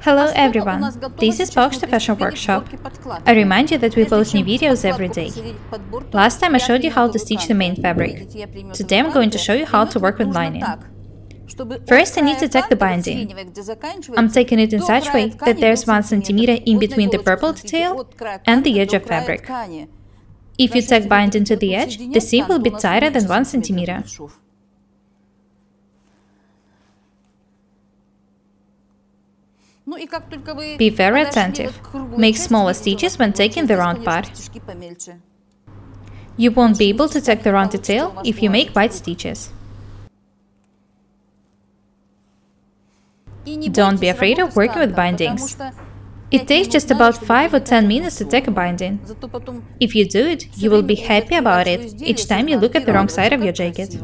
Hello everyone, this is Post Fashion Workshop. I remind you that we post new videos every day. Last time I showed you how to stitch the main fabric. Today I'm going to show you how to work with lining. First I need to tack the binding. I'm taking it in such way that there's 1 cm in between the purple detail and the edge of fabric. If you tack binding to the edge, the seam will be tighter than 1 cm. Be very attentive. Make smaller stitches when taking the round part. You won't be able to tack the round detail if you make wide stitches. Don't be afraid of working with bindings. It takes just about 5 or 10 minutes to tack a binding. If you do it, you will be happy about it each time you look at the wrong side of your jacket.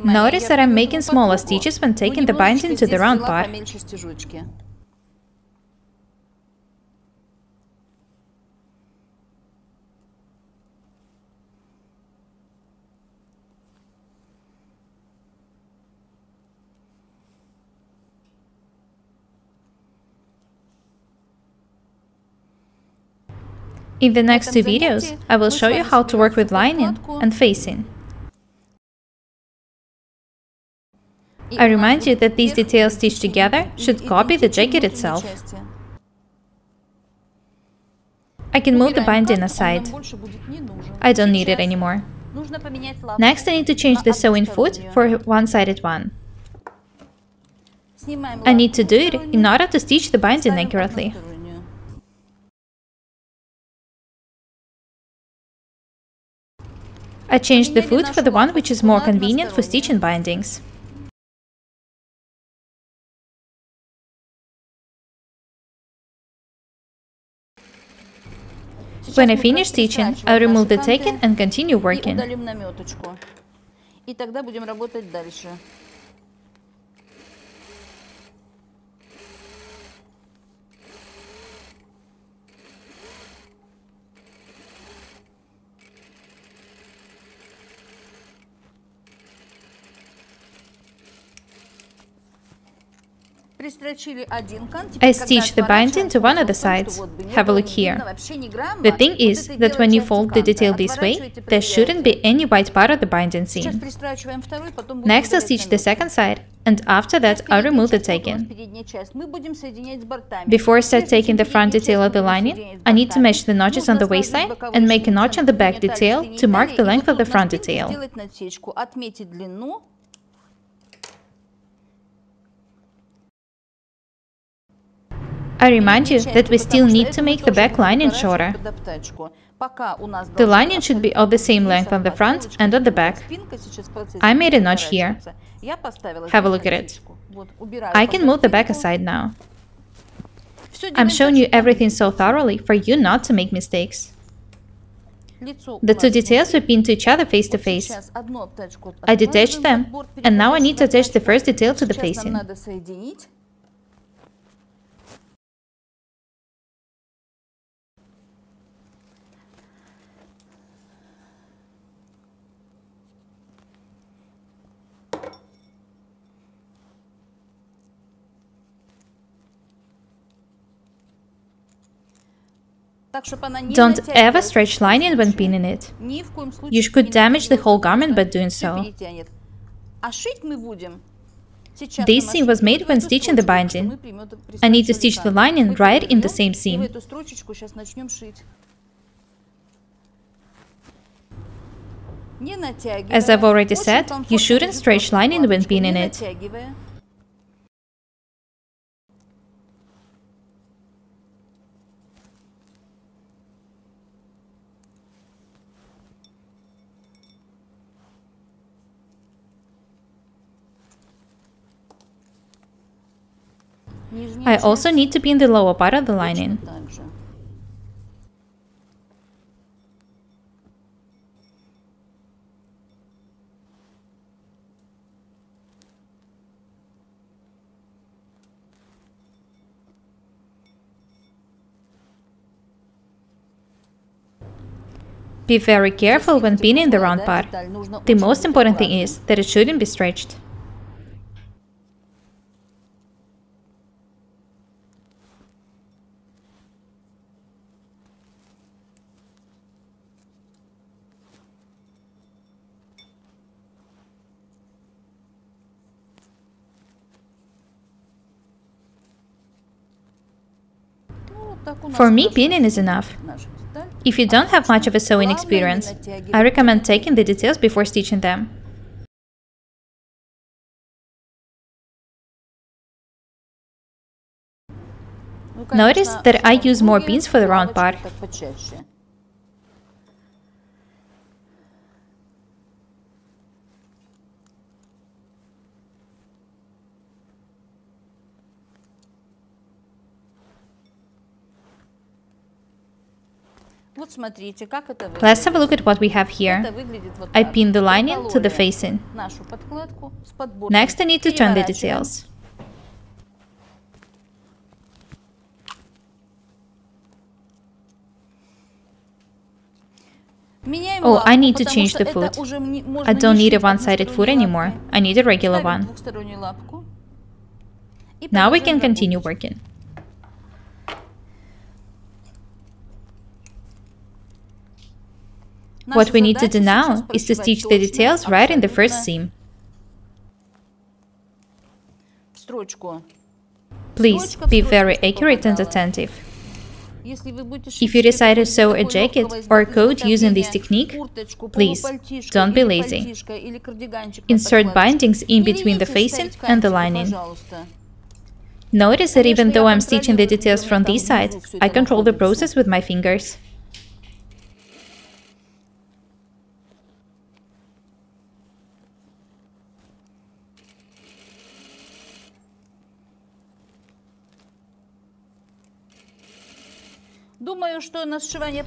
Notice that I'm making smaller stitches when taking the binding to the round part. In the next 2 videos, I will show you how to work with lining and facing. I remind you that these details stitched together should copy the jacket itself. I can move the binding aside. I don't need it anymore. Next I need to change the sewing foot for a one-sided one. I need to do it in order to stitch the binding accurately. I changed the foot for the one which is more convenient for stitching bindings. When I finish stitching, I'll remove the tacking and continue working. I stitched the binding to one of the sides. Have a look here. The thing is that when you fold the detail this way, there shouldn't be any white part of the binding seam. Next I'll stitch the second side, and after that I'll remove the tacking. Before I start taking the front detail of the lining, I need to match the notches on the waistline and make a notch on the back detail to mark the length of the front detail. I remind you that we still need to make the back lining shorter. The lining should be of the same length on the front and on the back. I made a notch here. Have a look at it. I can move the back aside now. I'm showing you everything so thoroughly for you not to make mistakes. The two details were pinned to each other face to face. I detached them, and now I need to attach the first detail to the facing. Don't ever stretch lining when pinning it. You could damage the whole garment by doing so. This seam was made when stitching the binding. I need to stitch the lining right in the same seam. As I've already said, you shouldn't stretch lining when pinning it. I also need to pin the lower part of the lining. Be very careful when pinning the round part. The most important thing is that it shouldn't be stretched. For me, pinning is enough. If you don't have much of a sewing experience, I recommend taking the details before stitching them. Notice that I use more pins for the round part. Let's have a look at what we have here. I pinned the lining to the facing. Next, I need to turn the details. Oh, I need to change the foot. I don't need a one-sided foot anymore. I need a regular one. Now we can continue working. What we need to do now is to stitch the details right in the first seam. Please be very accurate and attentive. If you decide to sew a jacket or a coat using this technique, please don't be lazy. Insert bindings in between the facing and the lining. Notice that even though I'm stitching the details from this side, I control the process with my fingers.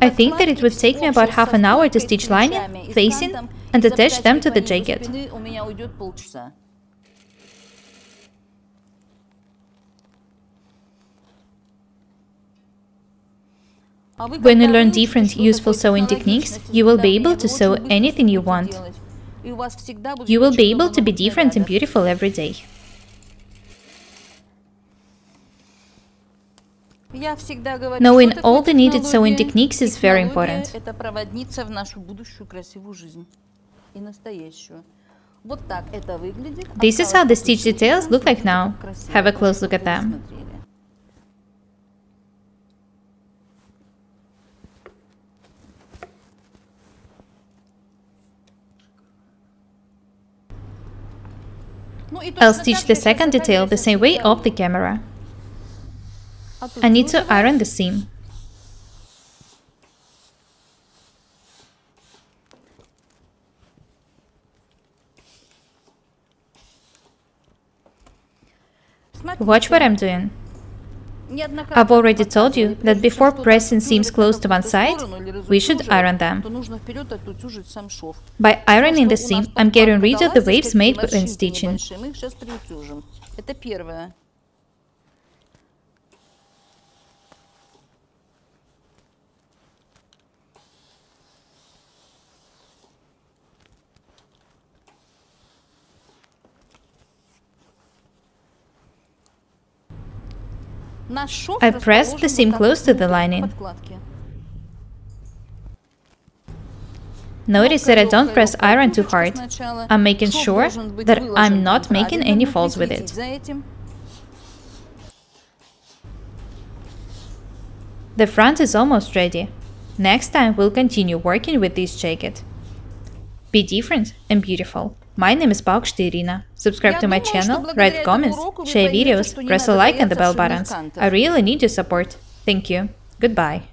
I think that it would take me about half an hour to stitch lining, facing, and attach them to the jacket. When you learn different useful sewing techniques, you will be able to sew anything you want. You will be able to be different and beautiful every day. Knowing all the needed sewing techniques is very important. This is how the stitch details look like now. Have a close look at them. I'll stitch the second detail the same way off the camera. I need to iron the seam. Watch what I'm doing. I've already told you that before pressing seams close to one side, we should iron them. By ironing the seam, I'm getting rid of the waves made when stitching. I pressed the seam close to the lining. Notice that I don't press iron too hard. I'm making sure that I'm not making any folds with it. The front is almost ready. Next time we'll continue working with this jacket. Be different and beautiful. My name is Paukšte Irina. Subscribe to my channel, write comments, share videos, press a like and the bell buttons. I really need your support. Thank you. Goodbye.